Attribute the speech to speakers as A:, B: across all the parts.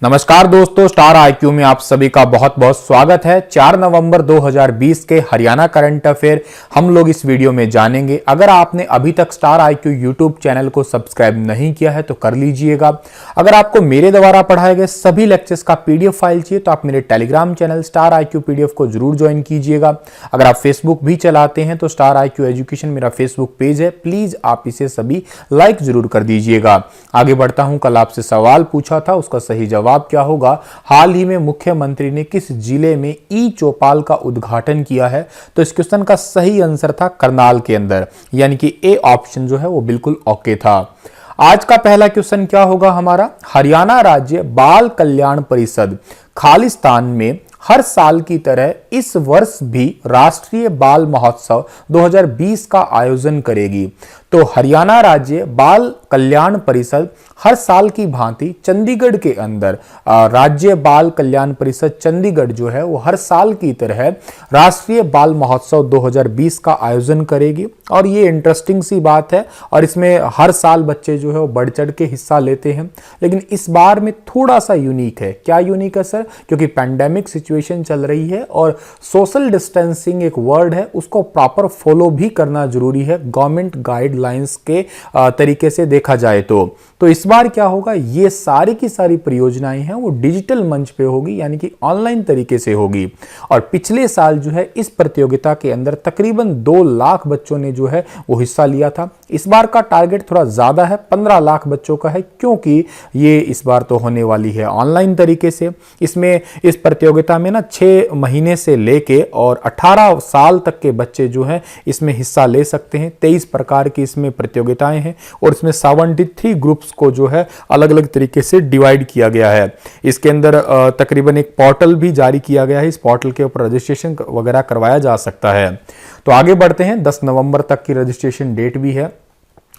A: नमस्कार दोस्तों, star IQ में आप सभी का बहुत बहुत स्वागत है। 4 नवंबर 2020 के हरियाणा करंट अफेयर हम लोग इस वीडियो में जानेंगे। अगर आपने अभी तक स्टार आईक्यू यूट्यूब चैनल को सब्सक्राइब नहीं किया है तो कर लीजिएगा। अगर आपको मेरे द्वारा पढ़ाए गए सभी लेक्चर्स का पीडीएफ फाइल चाहिए तो आप मेरे Telegram channel star IQ PDF को जरूर ज्वाइन कीजिएगा। अगर आप फेसबुक भी चलाते हैं तो स्टार आईक्यू एजुकेशन मेरा फेसबुक पेज है, प्लीज आप इसे सभी लाइक जरूर कर दीजिएगा। आगे बढ़ता हूं, कल आपसे सवाल पूछा था, उसका सही जवाब क्या होगा। हाल ही में मुख्यमंत्री ने किस जिले में ई चौपाल का उद्घाटन किया है? तो इस क्वेश्चन का सही आंसर था करनाल के अंदर, यानी कि ए ऑप्शन जो है वो बिल्कुल ओके था। आज का पहला क्वेश्चन क्या होगा हमारा? हरियाणा राज्य बाल कल्याण परिषद खालिस्तान में हर साल की तरह इस वर्ष भी राष्ट्रीय बाल महोत्सव 2020 का आयोजन करेगी। तो हरियाणा राज्य बाल कल्याण परिषद हर साल की भांति चंडीगढ़ के अंदर राज्य बाल कल्याण परिषद चंडीगढ़ जो है वो हर साल की तरह राष्ट्रीय बाल महोत्सव 2020 का आयोजन करेगी। और ये इंटरेस्टिंग सी बात है और इसमें हर साल बच्चे जो है वो बढ़ चढ़ के हिस्सा लेते हैं, लेकिन इस बार में थोड़ा सा यूनिक है। क्या यूनिक है सर? क्योंकि पैंडेमिक सिचुएशन चल रही है और सोशल डिस्टेंसिंग एक वर्ड है, उसको प्रॉपर फॉलो भी करना जरूरी है गवर्नमेंट गाइडलाइंस के तरीके से देखा जाए तो इस बार क्या होगा, ये सारी की सारी परियोजनाएं हैं वो डिजिटल मंच पे होगी, यानी कि ऑनलाइन तरीके से होगी। और पिछले साल जो है इस प्रतियोगिता के अंदर तकरीबन 2 लाख बच्चों ने जो है वो हिस्सा लिया था। इस बार का टारगेट थोड़ा ज्यादा है, 15 लाख बच्चों का है, क्योंकि ये इस बार तो होने वाली है ऑनलाइन तरीके से। इसमें इस प्रतियोगिता में ना 6 महीने से लेके और 18 साल तक के बच्चे जो हैं इसमें हिस्सा ले सकते हैं। 23 प्रकार की इसमें प्रतियोगिताएं हैं और इसमें 73 ग्रुप्स को जो है अलग अलग तरीके से डिवाइड किया गया है। इसके अंदर तकरीबन एक पोर्टल भी जारी किया गया है, इस पोर्टल के ऊपर रजिस्ट्रेशन वगैरह करवाया जा सकता है। तो आगे बढ़ते हैं, 10 नवंबर तक की रजिस्ट्रेशन डेट भी है।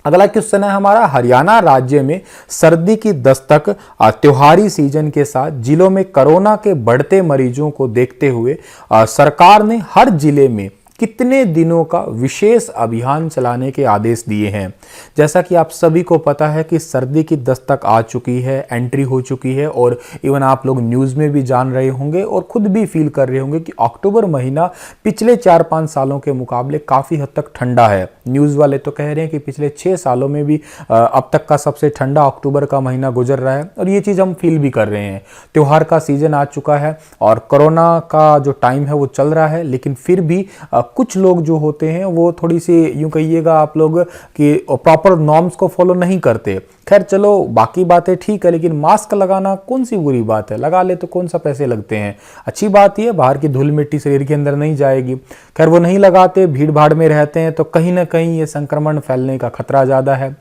A: अगला क्वेश्चन है हमारा, हरियाणा राज्य में सर्दी की दस्तक त्योहारी सीजन के साथ जिलों में कोरोना के बढ़ते मरीजों को देखते हुए सरकार ने हर जिले में कितने दिनों का विशेष अभियान चलाने के आदेश दिए हैं? जैसा कि आप सभी को पता है कि सर्दी की दस्तक आ चुकी है, एंट्री हो चुकी है और इवन आप लोग न्यूज़ में भी जान रहे होंगे और खुद भी फील कर रहे होंगे कि अक्टूबर महीना पिछले 4-5 सालों के मुकाबले काफ़ी हद तक ठंडा है। न्यूज़ वाले तो कह रहे हैं कि पिछले 6 सालों में भी अब तक का सबसे ठंडा अक्टूबर का महीना गुजर रहा है और ये चीज़ हम फील भी कर रहे हैं। त्यौहार का सीजन आ चुका है और कोरोना का जो टाइम है वो चल रहा है, लेकिन फिर भी कुछ लोग जो होते हैं वो थोड़ी सी यूं कहिएगा आप लोग कि प्रॉपर नॉर्म्स को फॉलो नहीं करते। खैर चलो बाकी बातें ठीक है, लेकिन मास्क लगाना कौन सी बुरी बात है? लगा ले तो कौन सा पैसे लगते हैं। अच्छी बात यह बाहर की धूल मिट्टी शरीर के अंदर नहीं जाएगी। खैर वो नहीं लगाते, भीड़ भाड़ में रहते हैं तो कहीं ना कहीं ये संक्रमण फैलने का खतरा ज्यादा है।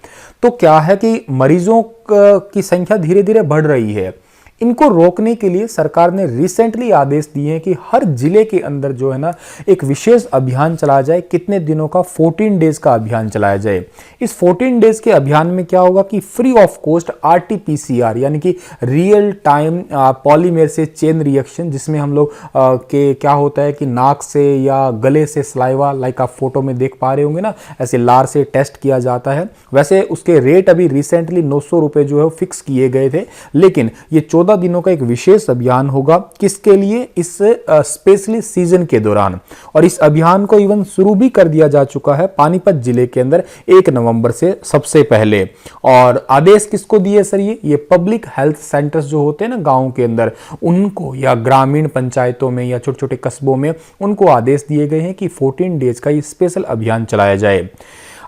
A: तो क्या है कि मरीजों की संख्या धीरे धीरे बढ़ रही है। इनको रोकने के लिए सरकार ने रिसेंटली आदेश दिए हैं कि हर जिले के अंदर जो है ना एक विशेष अभियान चलाया जाए। कितने दिनों का? 14 डेज का अभियान चलाया जाए। इस 14 डेज के अभियान में क्या होगा कि फ्री ऑफ कॉस्ट आरटीपीसीआर यानी कि रियल टाइम पॉलीमेर से चेन रिएक्शन, जिसमें हम लोग के क्या होता है कि नाक से या गले से सलाइवा, लाइक आप फोटो में देख पा रहे होंगे ना, ऐसे लार से टेस्ट किया जाता है। वैसे उसके रेट अभी रिसेंटली 900 रुपए जो है फिक्स किए गए थे, लेकिन ये 14 दिनों का एक विशेष अभियान होगा। किसके लिए? इस स्पेशली सीजन के दौरान। और इस अभियान को इवन शुरू भी कर दिया जा चुका है पानीपत जिले के अंदर 1 नवंबर से सबसे पहले। और आदेश किसको दिए सर? ये पब्लिक हेल्थ सेंटर्स जो होते हैं ना गांव के अंदर, उनको या ग्रामीण पंचायतों में या छोटे छोटे कस्बों में उनको आदेश दिए गए हैं कि 14 डेज का ये स्पेशल अभियान चलाया जाए।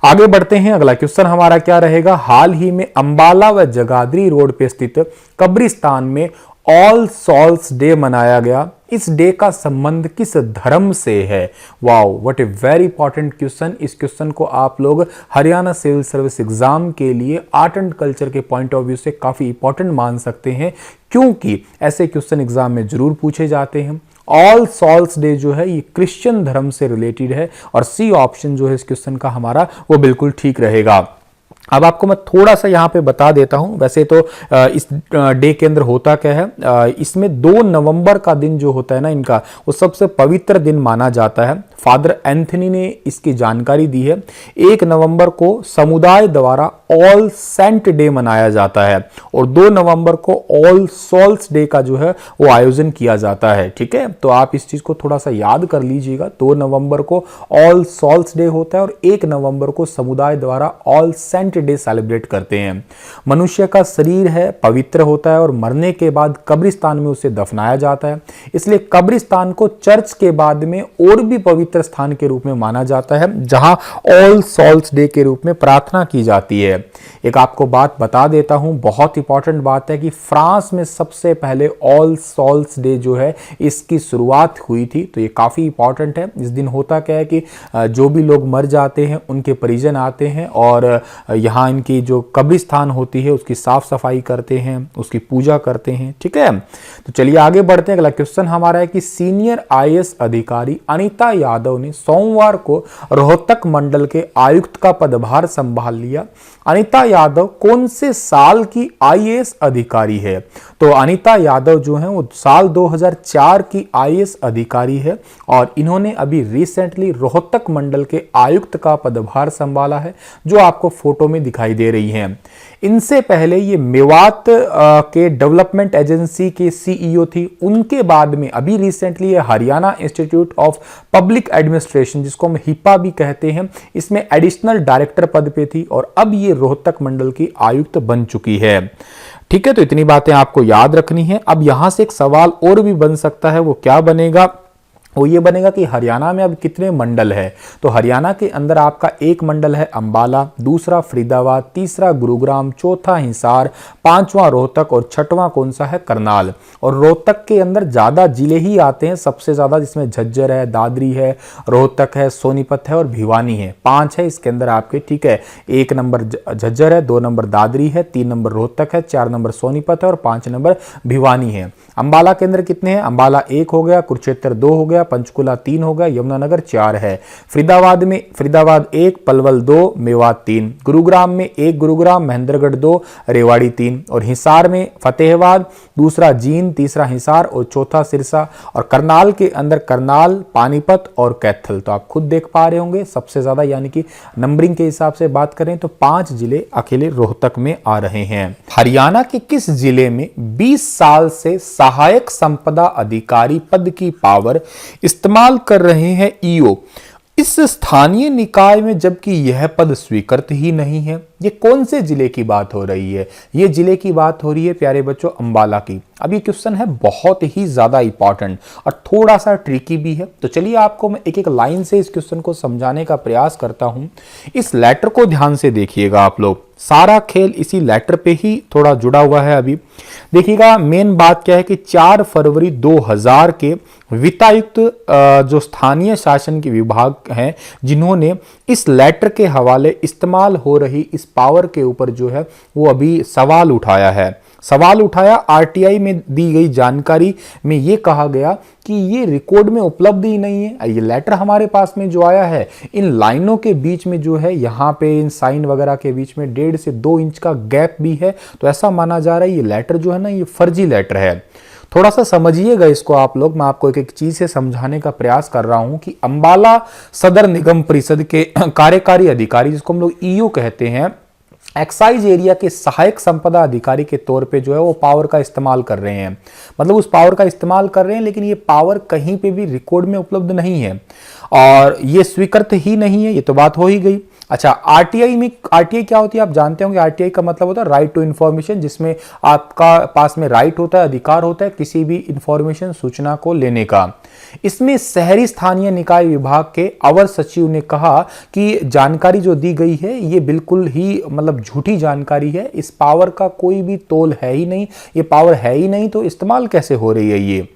A: आगे बढ़ते हैं, अगला क्वेश्चन हमारा क्या रहेगा? हाल ही में अंबाला व जगाधरी रोड पे स्थित कब्रिस्तान में ऑल सॉल्स डे मनाया गया। इस डे का संबंध किस धर्म से है? Wow, what a very important question. इस क्वेश्चन को आप लोग हरियाणा सिविल सर्विस एग्जाम के लिए आर्ट एंड कल्चर के पॉइंट ऑफ व्यू से काफी इंपॉर्टेंट मान सकते हैं, क्योंकि ऐसे क्वेश्चन एग्जाम में जरूर पूछे जाते हैं। ऑल सॉल्स डे जो है ये क्रिश्चियन धर्म से रिलेटेड है और सी ऑप्शन जो है इस क्वेश्चन का हमारा वो बिल्कुल ठीक रहेगा। अब आपको मैं थोड़ा सा यहाँ पे बता देता हूँ। वैसे तो इस डे के अंदर होता क्या है, इसमें 2 नवंबर का दिन जो होता है ना इनका, वो सबसे पवित्र दिन माना जाता है। फादर एंथनी ने इसकी जानकारी दी है। 1 नवंबर को समुदाय द्वारा ऑल सेंट डे मनाया जाता है और 2 नवंबर को ऑल सॉल्स डे का जो है वो आयोजन किया जाता है। ठीक है, तो आप इस चीज को थोड़ा सा याद कर लीजिएगा। 2 नवंबर को ऑल सॉल्स डे होता है और 1 नवंबर को समुदाय द्वारा ऑल सेंट डे सेलिब्रेट करते हैं। मनुष्य का शरीर है पवित्र होता है और मरने के बाद कब्रिस्तान में उसे दफनाया जाता है, इसलिए कब्रिस्तान को चर्च के बाद में और भी पवित्र स्थान के रूप में माना जाता है, जहां ऑल सॉल्स डे के रूप में प्रार्थना की जाती है। एक आपको बात बता देता हूं, बहुत इंपॉर्टेंट बात है कि फ्रांस में सबसे पहले ऑल सॉल्स डे जो है इसकी शुरुआत हुई थी। तो ये काफी इंपॉर्टेंट है। इस दिन होता क्या है कि जो भी लोग मर जाते हैं उनके परिजन आते हैं और यहाँ इनकी जो कब्रिस्तान होती है उसकी साफ सफाई करते हैं, उसकी पूजा करते हैं। ठीक है, तो चलिए आगे बढ़ते हैं। अगला क्वेश्चन हमारा है कि सीनियर आईएएस अधिकारी अनीता यादव ने सोमवार को रोहतक मंडल के आयुक्त का पदभार संभाल लिया। अनीता यादव कौन से साल की आईएएस अधिकारी है? तो अनीता यादव जो है वो साल 2004 की आईएएस अधिकारी है और इन्होंने अभी रिसेंटली रोहतक मंडल के आयुक्त का पदभार संभाला है, जो आपको फोटो में दिखाई दे रही हैं। इनसे पहले ये मेवात के डेवलपमेंट एजेंसी के सीईओ थी। उनके बाद में अभी रिसेंटली ये Haryana institute of public administration, जिसको हम हिपा भी कहते हैं, इसमें एडिशनल डायरेक्टर पद पे थी और अब ये रोहतक मंडल की आयुक्त बन चुकी है। ठीक है, तो इतनी बातें आपको याद रखनी है। अब यहां से एक सवाल और भी बन सकता है, वो क्या बनेगा? वो ये बनेगा कि हरियाणा में अब कितने मंडल है? तो हरियाणा के अंदर आपका एक मंडल है अंबाला, दूसरा फरीदाबाद, तीसरा गुरुग्राम, चौथा हिसार, पांचवां रोहतक और छठवां कौन सा है? करनाल। और रोहतक के अंदर ज्यादा जिले ही आते हैं सबसे ज्यादा, जिसमें झज्जर है, दादरी है, रोहतक है, सोनीपत है और भिवानी है। 5 है इसके अंदर आपके। ठीक है, 1 नंबर झज्जर है, 2 नंबर दादरी है, 3 नंबर रोहतक है, 4 नंबर सोनीपत है और 5 नंबर भिवानी है। अंबाला के अंदर कितने हैं? अंबाला 1 हो गया, कुरुक्षेत्र 2 हो गया, पंचकुला 3 हो गया, यमुनानगर 4 है। फरीदाबाद 1, पलवल 2, मेवात 3, गुरुग्राम में 1 गुरुग्राम, महेंद्रगढ़ 2, रेवाड़ी 3 और हिसार में फतेहाबाद, दूसरा जींद, तीसरा हिसार और चौथा सिरसा। और करनाल के अंदर करनाल, पानीपत और कैथल। तो आप खुद देख पा रहे होंगे सबसे ज्यादा, यानी कि नंबरिंग के हिसाब से बात करें तो 5 जिले अकेले रोहतक में आ रहे हैं। हरियाणा के किस जिले में 20 साल से सहायक संपदा अधिकारी पद की पावर इस्तेमाल कर रहे हैं ईओ? इस स्थानीय निकाय में जबकि यह पद स्वीकृत ही नहीं है। ये कौन से जिले की बात हो रही है? ये जिले की बात हो रही है प्यारे बच्चों अंबाला की। अब ये क्वेश्चन है बहुत ही ज्यादा इंपॉर्टेंट और थोड़ा सा ट्रिकी भी है। तो चलिए आपको मैं एक एक लाइन से इस क्वेश्चन को समझाने का प्रयास करता हूं। इस लेटर को ध्यान से देखिएगा आप लोग, सारा खेल इसी लेटर पे ही थोड़ा जुड़ा हुआ है। अभी देखिएगा मेन बात क्या है कि 4 फरवरी 2000 के वित्तायुक्त जो स्थानीय शासन के विभाग हैं, जिन्होंने इस लेटर के हवाले इस्तेमाल हो रही इस पावर के ऊपर जो है वो अभी सवाल उठाया। आरटीआई में दी गई जानकारी में ये कहा गया कि ये रिकॉर्ड में उपलब्ध ही नहीं है। ये लेटर हमारे पास में जो आया है, इन लाइनों के बीच में जो है, यहाँ पे इन साइन वगैरह के बीच में 1.5 से 2 इंच का गैप भी है। तो ऐसा माना जा रहा है ये लेटर जो है ना, ये फर्जी लेटर है। थोड़ा सा समझिएगा इसको आप लोग। मैं आपको एक एक चीज से समझाने का प्रयास कर रहा हूं कि अंबाला सदर निगम परिषद के कार्यकारी अधिकारी, जिसको हम लोग ईओ कहते हैं, एक्साइज एरिया के सहायक संपदा अधिकारी के तौर पे जो है वो पावर का इस्तेमाल कर रहे हैं। मतलब उस पावर का इस्तेमाल कर रहे हैं, लेकिन ये पावर कहीं पे भी रिकॉर्ड में उपलब्ध नहीं है और ये स्वीकृत ही नहीं है। ये तो बात हो ही गई। अच्छा, आरटीआई क्या होती है आप जानते होंगे। आरटीआई का मतलब होता है राइट टू इंफॉर्मेशन, जिसमें आपका पास में राइट होता है, अधिकार होता है किसी भी इंफॉर्मेशन, सूचना को लेने का। इसमें शहरी स्थानीय निकाय विभाग के अवर सचिव ने कहा कि जानकारी जो दी गई है ये बिल्कुल ही मतलब झूठी जानकारी है। इस पावर का कोई भी तोल है ही नहीं, ये पावर है ही नहीं, तो इस्तेमाल कैसे हो रही है ये?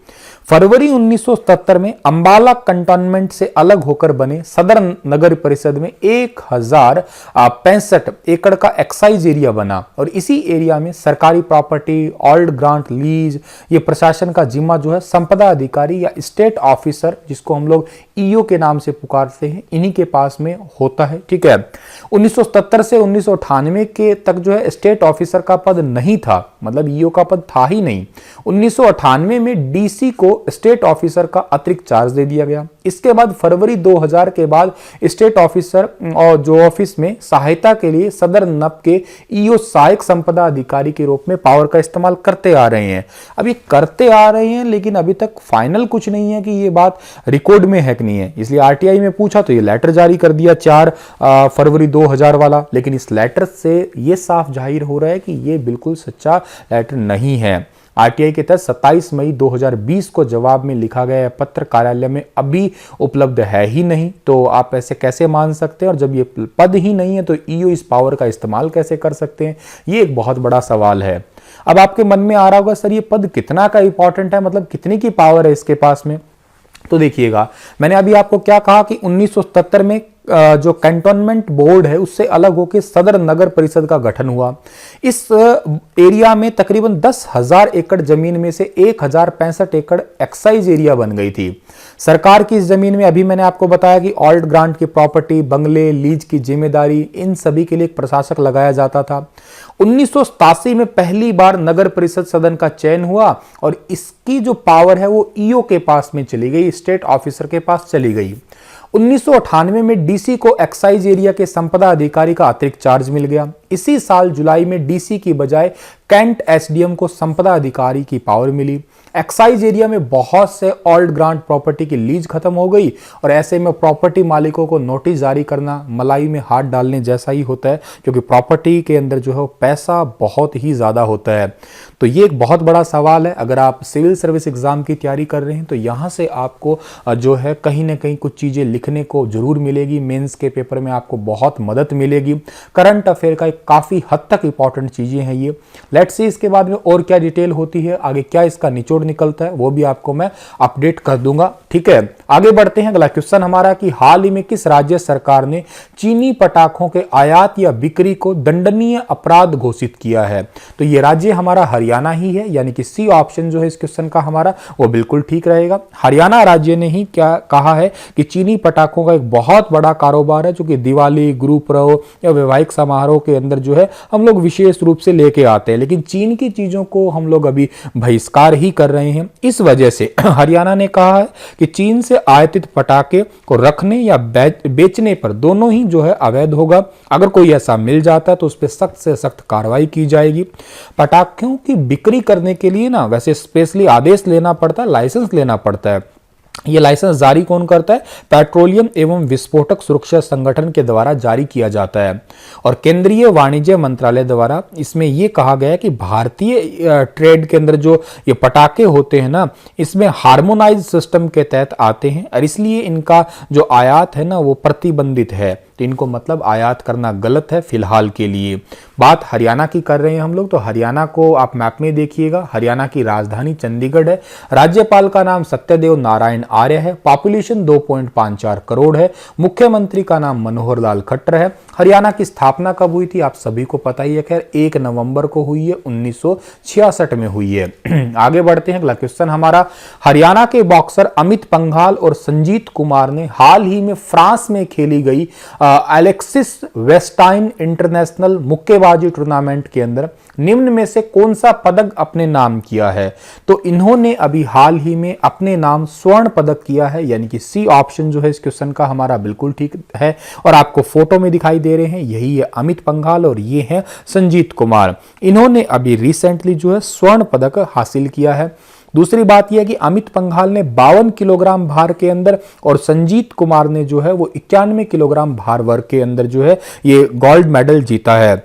A: फरवरी 1977 में अंबाला कंटोनमेंट से अलग होकर बने सदर नगर परिषद में 1065 एकड़ का एक्साइज एरिया बना और इसी एरिया में सरकारी प्रॉपर्टी, ऑल्ड ग्रांट, लीज, ये प्रशासन का जिम्मा जो है संपदा अधिकारी या स्टेट ऑफिसर, जिसको हम लोग ईओ के नाम से पुकारते हैं, इन्हीं के पास में होता है। ठीक है, 1977 से 1998 के तक जो है स्टेट ऑफिसर का पद नहीं था, मतलब ईओ का पद था ही नहीं। 1998 में डीसी को स्टेट ऑफिसर का अतिरिक्त चार्ज दे दिया गया। इसके बाद फरवरी 2000 के बाद स्टेट ऑफिसर और जो ऑफिस में सहायता के लिए सदर नप के ईओ सहायक संपदा अधिकारी के रूप में पावर का इस्तेमाल करते आ रहे हैं। अब ये करते आ रहे हैं, लेकिन अभी तक फाइनल कुछ नहीं है कि ये बात रिकॉर्ड में है कि नहीं है। इसलिए आरटीआई में पूछा तो ये लेटर जारी कर दिया 4 फरवरी 2000 वाला, लेकिन इस लेटर से ये साफ जाहिर हो रहा है कि ये बिल्कुल सच्चा लेटर नहीं है। आरटीआई के तहत 27 मई 2020 को जवाब में लिखा गया पत्र कार्यालय में अभी उपलब्ध है ही नहीं, तो आप ऐसे कैसे मान सकते हैं? और जब ये पद ही नहीं है तो ईओ इस पावर का इस्तेमाल कैसे कर सकते हैं? ये एक बहुत बड़ा सवाल है। अब आपके मन में आ रहा होगा, सर ये पद कितना का इंपॉर्टेंट है, मतलब कितनी की पावर है इसके पास में? तो देखिएगा, मैंने अभी आपको क्या कहा कि 1977 में जो कैंटोनमेंट बोर्ड है उससे अलग होकर सदर नगर परिषद का गठन हुआ। इस एरिया में तकरीबन 10,000 एकड़ जमीन में से 1,065 एकड़ एक्साइज एरिया बन गई थी। सरकार की इस जमीन में अभी मैंने आपको बताया कि ऑल्ट ग्रांट की प्रॉपर्टी, बंगले, लीज की जिम्मेदारी, इन सभी के लिए एक प्रशासक लगाया जाता था। 1987 में पहली बार नगर परिषद सदन का चयन हुआ और इसकी जो पावर है वो ईओ के पास में चली गई, स्टेट ऑफिसर के पास चली गई। 1998 में डीसी को एक्साइज एरिया के संपदा अधिकारी का अतिरिक्त चार्ज मिल गया। इसी साल जुलाई में डीसी की बजाय कैंट एसडीएम को संपदा अधिकारी की पावर मिली। एक्साइज एरिया में बहुत से ऑल्ट ग्रांट प्रॉपर्टी की लीज खत्म हो गई और ऐसे में प्रॉपर्टी मालिकों को नोटिस जारी करना मलाई में हाथ डालने जैसा ही होता है, क्योंकि प्रॉपर्टी के अंदर जो है पैसा बहुत ही ज्यादा होता है। तो ये एक बहुत बड़ा सवाल है। अगर आप सिविल सर्विस एग्जाम की तैयारी कर रहे हैं तो यहां से आपको जो है कहीं ना कहीं कुछ चीजें लिखने को जरूर मिलेगी। मेंस के पेपर में आपको बहुत मदद मिलेगी। करंट अफेयर का काफी हद तक इंपॉर्टेंट चीजें हैं ये। लेट्स सी इसके बाद में और क्या डिटेल होती है, आगे क्या इसका निचोड़ निकलता है, वो भी आपको मैं अपडेट कर दूंगा। ठीक है, आगे बढ़ते हैं। अगला क्वेश्चन हमारा कि हाल ही में किस राज्य सरकार ने चीनी पटाखों के आयात या बिक्री को दंडनीय अपराध घोषित किया है? तो ये राज्य हमारा हरियाणा ही है, यानी कि सी ऑप्शन जो है इस क्वेश्चन का हमारा वो बिल्कुल ठीक रहेगा। हरियाणा राज्य ने ही क्या कहा है कि चीनी पटाखों का एक बहुत बड़ा कारोबार है, जो कि दिवाली, गुरु पर्व या वैवाहिक समारोह के अंदर जो है हम लोग विशेष रूप से लेके आते हैं, लेकिन चीन की चीजों को हम लोग अभी बहिष्कार ही कर रहे हैं। इस वजह से हरियाणा ने कहा है कि चीन से आयातित पटाखे को रखने या बेचने पर दोनों ही जो है अवैध होगा। अगर कोई ऐसा मिल जाता है तो उस पर सख्त से सख्त कार्रवाई की जाएगी। पटाखों की बिक्री करने के लिए ना वैसे स्पेशली आदेश लेना पड़ता है, लाइसेंस लेना पड़ता है। ये लाइसेंस जारी कौन करता है? पेट्रोलियम एवं विस्फोटक सुरक्षा संगठन के द्वारा जारी किया जाता है और केंद्रीय वाणिज्य मंत्रालय द्वारा इसमें यह कहा गया है कि भारतीय ट्रेड के अंदर जो ये पटाखे होते हैं ना, इसमें हार्मोनाइज सिस्टम के तहत आते हैं और इसलिए इनका जो आयात है ना वो प्रतिबंधित है। तो इनको मतलब आयात करना गलत है फिलहाल के लिए। बात हरियाणा की कर रहे हैं हम लोग, तो हरियाणा को आप मैप में देखिएगा। हरियाणा की राजधानी चंडीगढ़ है। राज्यपाल का नाम सत्यदेव नारायण आर्य है। पॉपुलेशन 2.54 करोड़ है। मुख्यमंत्री का नाम मनोहर लाल खट्टर है। हरियाणा की स्थापना कब हुई थी आप सभी को पता ही है, खैर 1 नवंबर को हुई है, 1966 में हुई है। आगे बढ़ते हैं। अगला क्वेश्चन हमारा, हरियाणा के बॉक्सर अमित पंघाल और संजीत कुमार ने हाल ही में फ्रांस में खेली गई एलेक्सिस वेस्टाइन इंटरनेशनल मुक्केबाजी टूर्नामेंट के अंदर निम्न में से कौन सा पदक अपने नाम किया है? तो इन्होंने अभी हाल ही में अपने नाम स्वर्ण पदक किया है, यानी कि सी ऑप्शन जो है इस क्वेश्चन का हमारा बिल्कुल ठीक है। और आपको फोटो में दिखाई दे रहे हैं, यही है अमित पंघाल और ये है संजीत कुमार। इन्होंने अभी रिसेंटली जो है स्वर्ण पदक हासिल किया है। दूसरी बात यह है कि अमित पंघाल ने 52 किलोग्राम भार के अंदर और संजीत कुमार ने जो है वो 91 किलोग्राम भार वर्ग के अंदर जो है ये गोल्ड मेडल जीता है।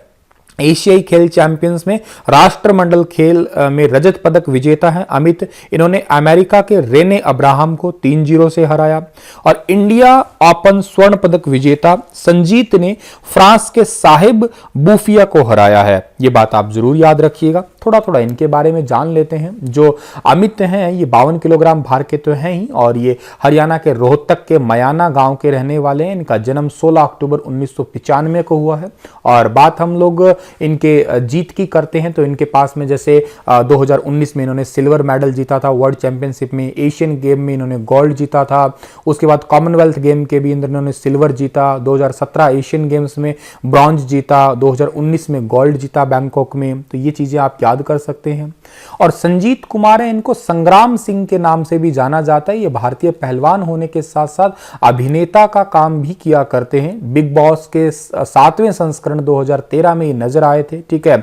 A: एशियाई खेल चैंपियंस में राष्ट्रमंडल खेल में रजत पदक विजेता है अमित। इन्होंने अमेरिका के रेने अब्राहम को 3-0 से हराया और इंडिया ओपन स्वर्ण पदक विजेता संजीत ने फ्रांस के साहिब बूफिया को हराया है। ये बात आप जरूर याद रखिएगा। थोड़ा थोड़ा इनके बारे में जान लेते हैं। जो अमित हैं ये 52 किलोग्राम भार के तो हैं ही, और ये हरियाणा के रोहतक के मयाना गांव के रहने वाले हैं। इनका जन्म 16 अक्टूबर 1995 को हुआ है। और बात हम लोग इनके जीत की करते हैं तो इनके पास में जैसे 2019 में इन्होंने सिल्वर मेडल जीता था वर्ल्ड चैंपियनशिप में, एशियन गेम में इन्होंने गोल्ड जीता था, उसके बाद कॉमनवेल्थ गेम के भी इन्होंने सिल्वर जीता, 2017 एशियन गेम्स में ब्रॉन्ज जीता, 2019 में गोल्ड जीता बैंकॉक में। तो ये चीजें आप याद कर सकते हैं। और संजीत कुमार है, इनको संग्राम सिंह के नाम से भी जाना जाता है। ये भारतीय पहलवान होने के साथ साथ अभिनेता का काम भी किया करते हैं। बिग बॉस के 7वें संस्करण 2013 में ये नजर आए थे। ठीक है,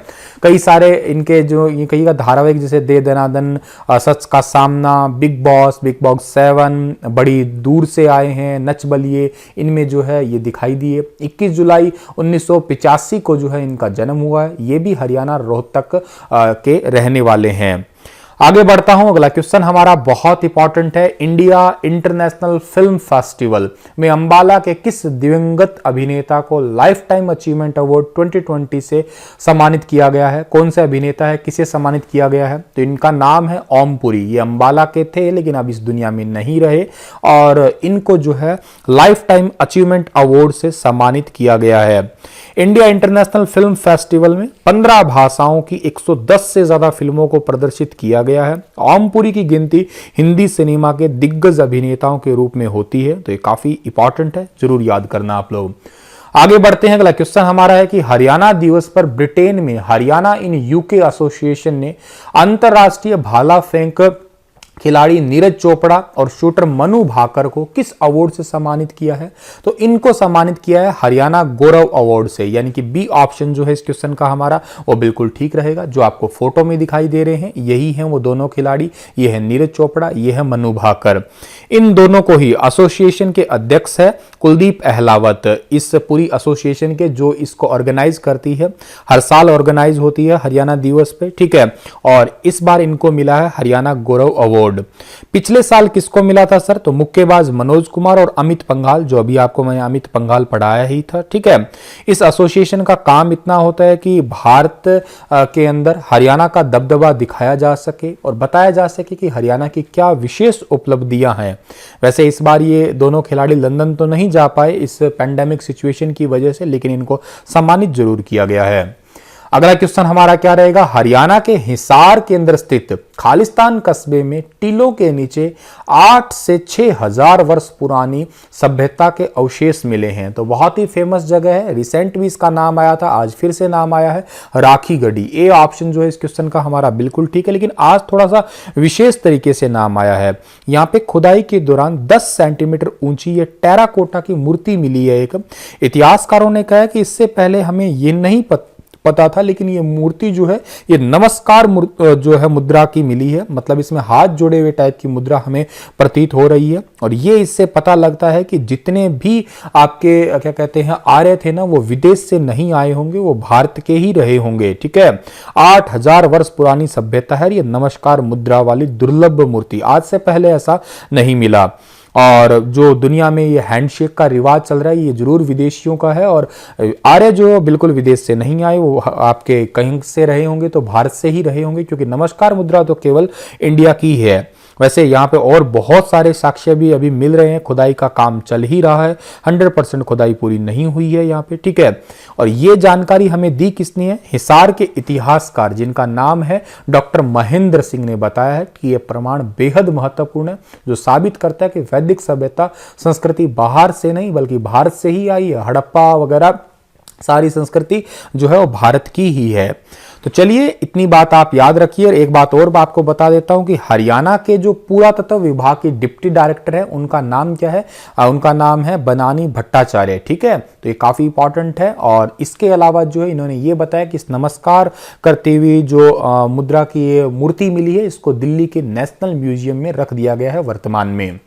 A: कई सारे इनके जो ये कई का धारावाहिक जैसे दे दनादन, सच का सामना, बिग बॉस 7, बड़ी दूर से आए हैं, नच बलिए, इनमें जो है ये दिखाई दिए। 21 जुलाई 1985 को जो है इनका जन्म हुआ है। ये भी हरियाणा रोहतक के रहने वाले हैं। आगे बढ़ता हूं, अगला क्वेश्चन हमारा बहुत इंपॉर्टेंट है। इंडिया इंटरनेशनल फिल्म फेस्टिवल में अंबाला के किस दिवंगत अभिनेता को लाइफ टाइम अचीवमेंट अवार्ड 2020 से सम्मानित किया गया है? कौन से अभिनेता है, किसे सम्मानित किया गया है? तो इनका नाम है ओम पुरी। ये अंबाला के थे लेकिन अब इस दुनिया में नहीं रहे और इनको जो है लाइफ टाइम अचीवमेंट अवार्ड से सम्मानित किया गया है। इंडिया इंटरनेशनल फिल्म फेस्टिवल में 15 भाषाओं की 110 से ज्यादा फिल्मों को प्रदर्शित किया गया है। ओम पुरी की गिनती हिंदी सिनेमा के दिग्गज अभिनेताओं के रूप में होती है, तो ये काफी इंपॉर्टेंट है, जरूर याद करना आप लोग। आगे बढ़ते हैं, अगला क्वेश्चन हमारा है कि हरियाणा दिवस पर ब्रिटेन में हरियाणा इन यूके एसोसिएशन ने अंतरराष्ट्रीय भाला फेंक खिलाड़ी नीरज चोपड़ा और शूटर मनु भाकर को किस अवार्ड से सम्मानित किया है? तो इनको सम्मानित किया है हरियाणा गौरव अवार्ड से, यानी कि बी ऑप्शन जो है इस क्वेश्चन का हमारा वो बिल्कुल ठीक रहेगा। जो आपको फोटो में दिखाई दे रहे हैं यही हैं वो दोनों खिलाड़ी, ये है नीरज चोपड़ा, ये है मनु भाकर। इन दोनों को ही एसोसिएशन के अध्यक्ष है कुलदीप अहलावत। इस पूरी एसोसिएशन के जो इसको ऑर्गेनाइज करती है, हर साल ऑर्गेनाइज होती है हरियाणा दिवस पे, ठीक है। और इस बार इनको मिला है हरियाणा गौरव अवार्ड। पिछले साल किसको मिला था सर? तो मुक्केबाज मनोज कुमार और अमित पंघाल, जो अभी आपको मैं अमित पंघाल पढ़ाया ही था, ठीक है। इस एसोसिएशन का काम इतना होता है कि भारत के अंदर हरियाणा का दबदबा दिखाया जा सके और बताया जा सके कि हरियाणा की क्या विशेष उपलब्धियां हैं। वैसे इस बार ये दोनों खिलाड़ी लंदन तो नहीं जा पाए इस पैंडेमिक सिचुएशन की वजह से, लेकिन इनको सम्मानित जरूर किया गया है। अगला क्वेश्चन हमारा क्या रहेगा? हरियाणा के हिसार के अंदर स्थित खालिस्तान कस्बे में टीलों के नीचे 8 से 6,000 वर्ष पुरानी सभ्यता के अवशेष मिले हैं। तो बहुत ही फेमस जगह है, रिसेंट भी इसका नाम आया था, आज फिर से नाम आया है, राखी गढ़ी। ए ऑप्शन जो है इस क्वेश्चन का हमारा बिल्कुल ठीक है, लेकिन आज थोड़ा सा विशेष तरीके से नाम आया है। यहाँ पे खुदाई के दौरान 10 सेंटीमीटर ऊंची ये टेराकोटा की मूर्ति मिली है। एक इतिहासकारों ने कहा कि इससे पहले हमें ये नहीं पता था, लेकिन ये मूर्ति जो है ये नमस्कार जो है मुद्रा की मिली है, मतलब इसमें हाथ जोड़े हुए टाइप की मुद्रा हमें प्रतीत हो रही है। और ये इससे पता लगता है कि जितने भी आपके क्या कहते हैं आर्य थे ना, वो विदेश से नहीं आए होंगे, वो भारत के ही रहे होंगे, ठीक है। 8,000 वर्ष पुरानी सभ्यता है ये नमस्कार मुद्रा वाली दुर्लभ मूर्ति, आज से पहले ऐसा नहीं मिला। और जो दुनिया में ये हैंडशेक का रिवाज चल रहा है ये जरूर विदेशियों का है, और आर्य जो बिल्कुल विदेश से नहीं आए, वो आपके कहीं से रहे होंगे तो भारत से ही रहे होंगे, क्योंकि नमस्कार मुद्रा तो केवल इंडिया की है। वैसे यहाँ पे और बहुत सारे साक्ष्य भी अभी मिल रहे हैं, खुदाई का काम चल ही रहा है, 100% खुदाई पूरी नहीं हुई है यहाँ पे, ठीक है। और ये जानकारी हमें दी किसने है? हिसार के इतिहासकार जिनका नाम है डॉक्टर महेंद्र सिंह ने बताया है कि यह प्रमाण बेहद महत्वपूर्ण है, जो साबित करता है कि वैदिक सभ्यता संस्कृति बाहर से नहीं बल्कि भारत से ही आई है। हड़प्पा वगैरह सारी संस्कृति जो है वो भारत की ही है। तो चलिए इतनी बात आप याद रखिए। एक बात और आपको बता देता हूं कि हरियाणा के जो पुरातत्व विभाग के डिप्टी डायरेक्टर है उनका नाम क्या है? उनका नाम है बनानी भट्टाचार्य, ठीक है। तो ये काफी इंपॉर्टेंट है। और इसके अलावा जो है इन्होंने ये बताया कि इस नमस्कार करते हुए जो मुद्रा की मूर्ति मिली है इसको दिल्ली के नेशनल म्यूजियम में रख दिया गया है वर्तमान में।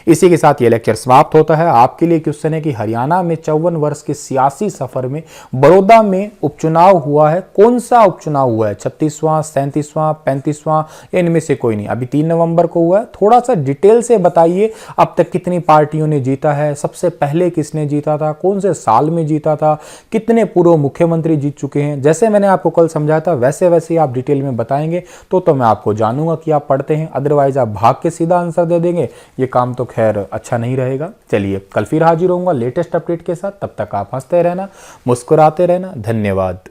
A: इसी के साथ ये लेक्चर समाप्त होता है। आपके लिए क्वेश्चन है कि हरियाणा में 54 वर्ष के सियासी सफर में बड़ौदा में उपचुनाव हुआ है, कौन सा उपचुनाव हुआ है? 36वां, 37वां, 35वां, इनमें से कोई नहीं। अभी 3 नवंबर को हुआ है। थोड़ा सा डिटेल से बताइए अब तक कितनी पार्टियों ने जीता है, सबसे पहले किसने जीता था, कौन से साल में जीता था, कितने पूर्व मुख्यमंत्री जीत चुके हैं। जैसे मैंने आपको कल समझाया था वैसे वैसे आप डिटेल में बताएंगे तो मैं आपको जानूंगा कि आप पढ़ते हैं, अदरवाइज आप भाग के सीधा आंसर दे देंगे, ये काम तो खैर अच्छा नहीं रहेगा। चलिए कल फिर हाजिर होऊंगा लेटेस्ट अपडेट के साथ, तब तक आप हंसते रहना, मुस्कुराते रहना। धन्यवाद।